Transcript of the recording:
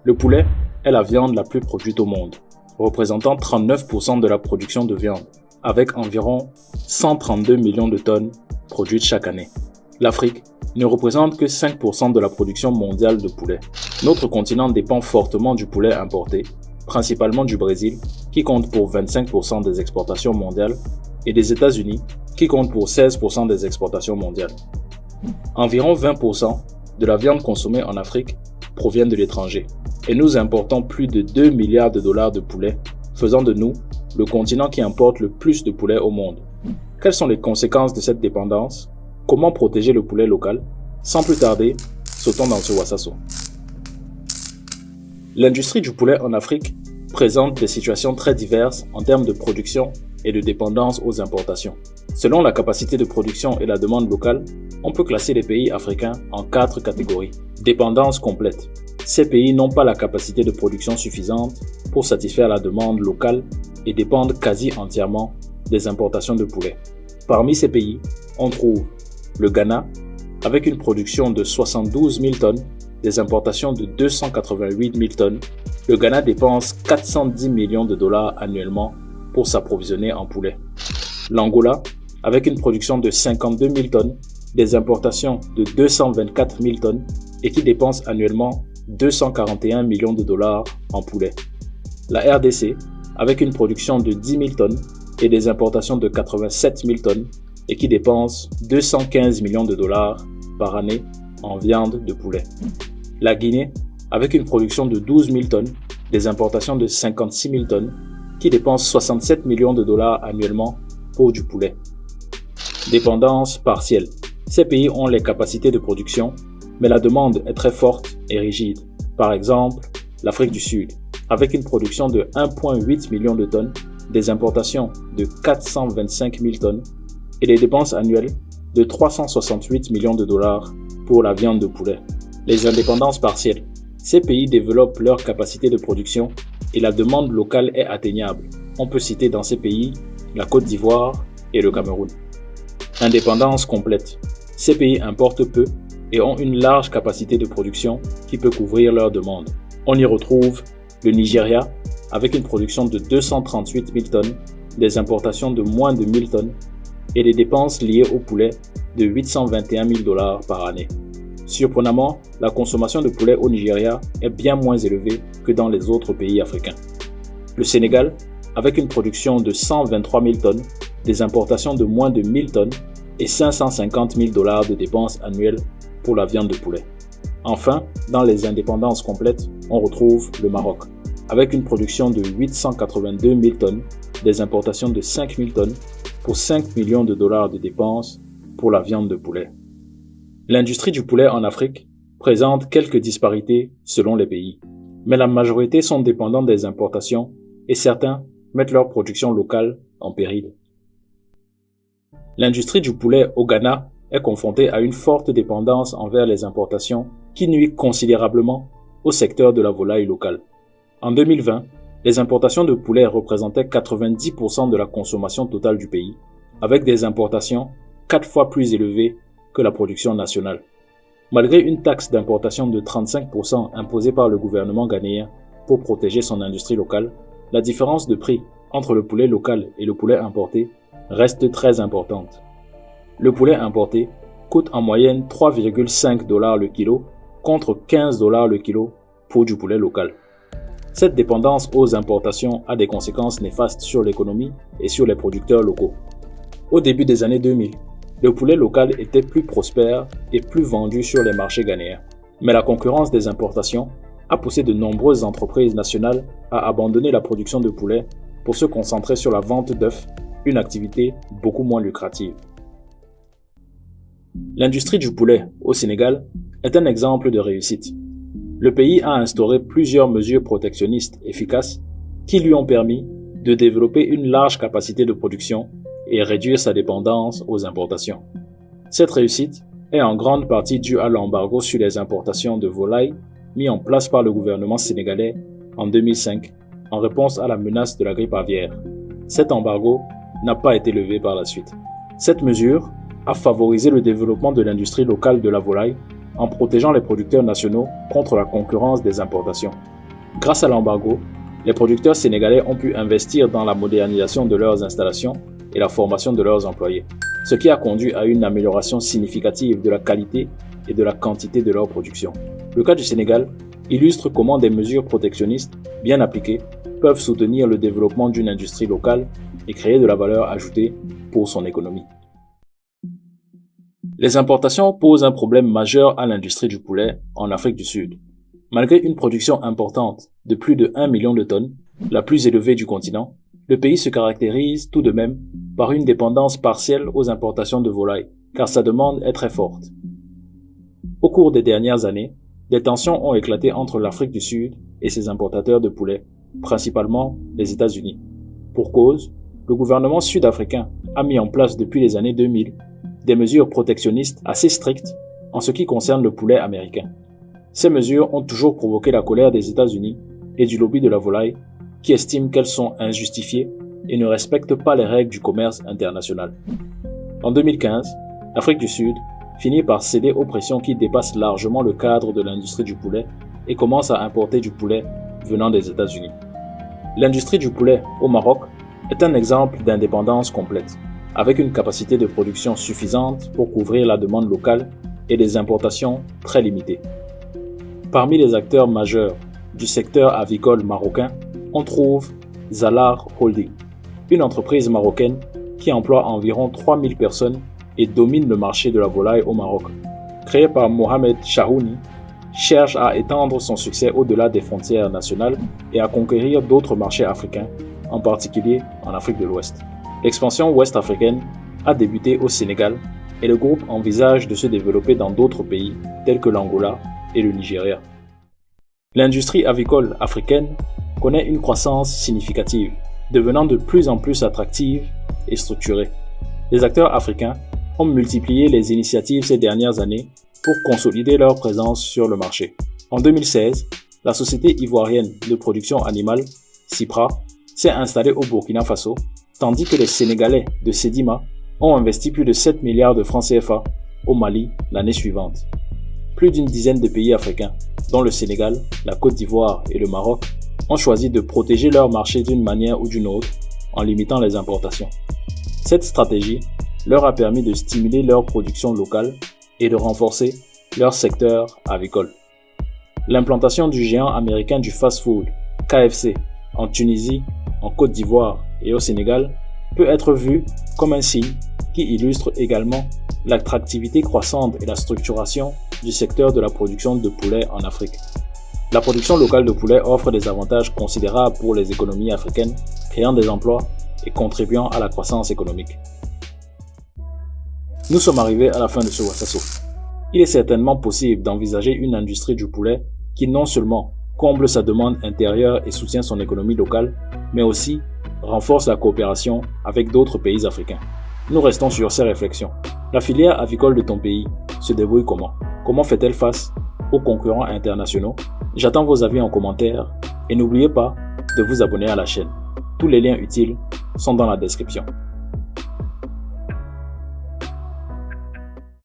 Le poulet est la viande la plus produite au monde, représentant 39% de la production de viande, avec environ 132 millions de tonnes produites chaque année. L'Afrique ne représente que 5% de la production mondiale de poulet. Notre continent dépend fortement du poulet importé, principalement du Brésil, qui compte pour 25% des exportations mondiales, et des États-Unis, qui compte pour 16% des exportations mondiales. Environ 20% de la viande consommée en Afrique provient de l'étranger, et nous importons plus de 2 milliards de dollars de poulet, faisant de nous le continent qui importe le plus de poulet au monde. Quelles sont les conséquences de cette dépendance? Comment protéger le poulet local? Sans plus tarder, sautons dans ce Wassasso. L'industrie du poulet en Afrique présente des situations très diverses en termes de production et de dépendance aux importations. Selon la capacité de production et la demande locale, on peut classer les pays africains en 4 catégories. Dépendance complète. Ces pays n'ont pas la capacité de production suffisante pour satisfaire la demande locale et dépendent quasi entièrement des importations de poulet. Parmi ces pays, on trouve le Ghana, avec une production de 72 000 tonnes, des importations de 288 000 tonnes. Le Ghana dépense 410 millions de dollars annuellement pour s'approvisionner en poulet. L'Angola, avec une production de 52 000 tonnes, des importations de 224 000 tonnes et qui dépense annuellement 241 millions de dollars en poulet. La RDC, avec une production de 10 000 tonnes et des importations de 87 000 tonnes et qui dépense 215 millions de dollars par année en viande de poulet. La Guinée, avec une production de 12 000 tonnes, des importations de 56 000 tonnes, qui dépense 67 millions de dollars annuellement pour du poulet. Dépendance partielle. Ces pays ont les capacités de production, mais la demande est très forte et rigide. Par exemple, l'Afrique du Sud, avec une production de 1,8 million de tonnes, des importations de 425 000 tonnes et des dépenses annuelles de 368 millions de dollars pour la viande de poulet. Les indépendances partielles. Ces pays développent leur capacité de production et la demande locale est atteignable. On peut citer dans ces pays la Côte d'Ivoire et le Cameroun. Indépendance complète. Ces pays importent peu et ont une large capacité de production qui peut couvrir leurs demandes. On y retrouve le Nigeria avec une production de 238 000 tonnes, des importations de moins de 1000 tonnes et des dépenses liées au poulet de 821 000 dollars par année. Surprenamment, la consommation de poulet au Nigeria est bien moins élevée que dans les autres pays africains. Le Sénégal, avec une production de 123 000 tonnes, des importations de moins de 1000 tonnes et 550 000 dollars de dépenses annuelles pour la viande de poulet. Enfin, dans les indépendances complètes, on retrouve le Maroc, avec une production de 882 000 tonnes, des importations de 5 000 tonnes pour 5 millions de dollars de dépenses pour la viande de poulet. L'industrie du poulet en Afrique présente quelques disparités selon les pays, mais la majorité sont dépendants des importations et certains mettent leur production locale en péril. L'industrie du poulet au Ghana est confrontée à une forte dépendance envers les importations qui nuit considérablement au secteur de la volaille locale. En 2020, les importations de poulet représentaient 90% de la consommation totale du pays, avec des importations 4 fois plus élevées que la production nationale. Malgré une taxe d'importation de 35% imposée par le gouvernement ghanéen pour protéger son industrie locale, la différence de prix entre le poulet local et le poulet importé reste très importante. Le poulet importé coûte en moyenne 3,5 $ le kilo contre 15 $ le kilo pour du poulet local. Cette dépendance aux importations a des conséquences néfastes sur l'économie et sur les producteurs locaux. Au début des années 2000, le poulet local était plus prospère et plus vendu sur les marchés ghanéens. Mais la concurrence des importations a poussé de nombreuses entreprises nationales à abandonner la production de poulet pour se concentrer sur la vente d'œufs, une activité beaucoup moins lucrative. L'industrie du poulet au Sénégal est un exemple de réussite. Le pays a instauré plusieurs mesures protectionnistes efficaces qui lui ont permis de développer une large capacité de production et réduire sa dépendance aux importations. Cette réussite est en grande partie due à l'embargo sur les importations de volailles mis en place par le gouvernement sénégalais en 2005 en réponse à la menace de la grippe aviaire. Cet embargo n'a pas été levé par la suite. Cette mesure a favorisé le développement de l'industrie locale de la volaille en protégeant les producteurs nationaux contre la concurrence des importations. Grâce à l'embargo, les producteurs sénégalais ont pu investir dans la modernisation de leurs installations et la formation de leurs employés, ce qui a conduit à une amélioration significative de la qualité et de la quantité de leur production. Le cas du Sénégal illustre comment des mesures protectionnistes bien appliquées peuvent soutenir le développement d'une industrie locale et créer de la valeur ajoutée pour son économie. Les importations posent un problème majeur à l'industrie du poulet en Afrique du Sud. Malgré une production importante de plus de 1 million de tonnes, la plus élevée du continent, le pays se caractérise tout de même par une dépendance partielle aux importations de volailles, car sa demande est très forte. Au cours des dernières années, des tensions ont éclaté entre l'Afrique du Sud et ses importateurs de poulet, principalement les États-Unis. Pour cause, le gouvernement sud-africain a mis en place depuis les années 2000 des mesures protectionnistes assez strictes en ce qui concerne le poulet américain. Ces mesures ont toujours provoqué la colère des États-Unis et du lobby de la volaille qui estiment qu'elles sont injustifiées et ne respectent pas les règles du commerce international. En 2015, l'Afrique du Sud finit par céder aux pressions qui dépassent largement le cadre de l'industrie du poulet et commence à importer du poulet venant des États-Unis. L'industrie du poulet au Maroc est un exemple d'indépendance complète, avec une capacité de production suffisante pour couvrir la demande locale et des importations très limitées. Parmi les acteurs majeurs du secteur avicole marocain, on trouve Zallar Holding, une entreprise marocaine qui emploie environ 3000 personnes et domine le marché de la volaille au Maroc. Créée par Mohamed Chahouni, cherche à étendre son succès au-delà des frontières nationales et à conquérir d'autres marchés africains, en particulier en Afrique de l'Ouest. L'expansion ouest-africaine a débuté au Sénégal et le groupe envisage de se développer dans d'autres pays tels que l'Angola et le Nigeria. L'industrie avicole africaine connaît une croissance significative, devenant de plus en plus attractive et structurée. Les acteurs africains ont multiplié les initiatives ces dernières années pour consolider leur présence sur le marché. En 2016, la société ivoirienne de production animale, Cipra, s'est installée au Burkina Faso, tandis que les Sénégalais de Sedima ont investi plus de 7 milliards de francs CFA au Mali l'année suivante. Plus d'une dizaine de pays africains, dont le Sénégal, la Côte d'Ivoire et le Maroc, ont choisi de protéger leur marché d'une manière ou d'une autre en limitant les importations. Cette stratégie leur a permis de stimuler leur production locale et de renforcer leur secteur avicole. L'implantation du géant américain du fast-food, KFC, en Tunisie, en Côte d'Ivoire et au Sénégal peut être vu comme un signe qui illustre également l'attractivité croissante et la structuration du secteur de la production de poulet en Afrique. La production locale de poulet offre des avantages considérables pour les économies africaines, créant des emplois et contribuant à la croissance économique. Nous sommes arrivés à la fin de ce Wassasso. Il est certainement possible d'envisager une industrie du poulet qui non seulement comble sa demande intérieure et soutient son économie locale, mais aussi renforce la coopération avec d'autres pays africains. Nous restons sur ces réflexions. La filière avicole de ton pays se débrouille comment? Comment fait-elle face aux concurrents internationaux? J'attends vos avis en commentaire et n'oubliez pas de vous abonner à la chaîne. Tous les liens utiles sont dans la description.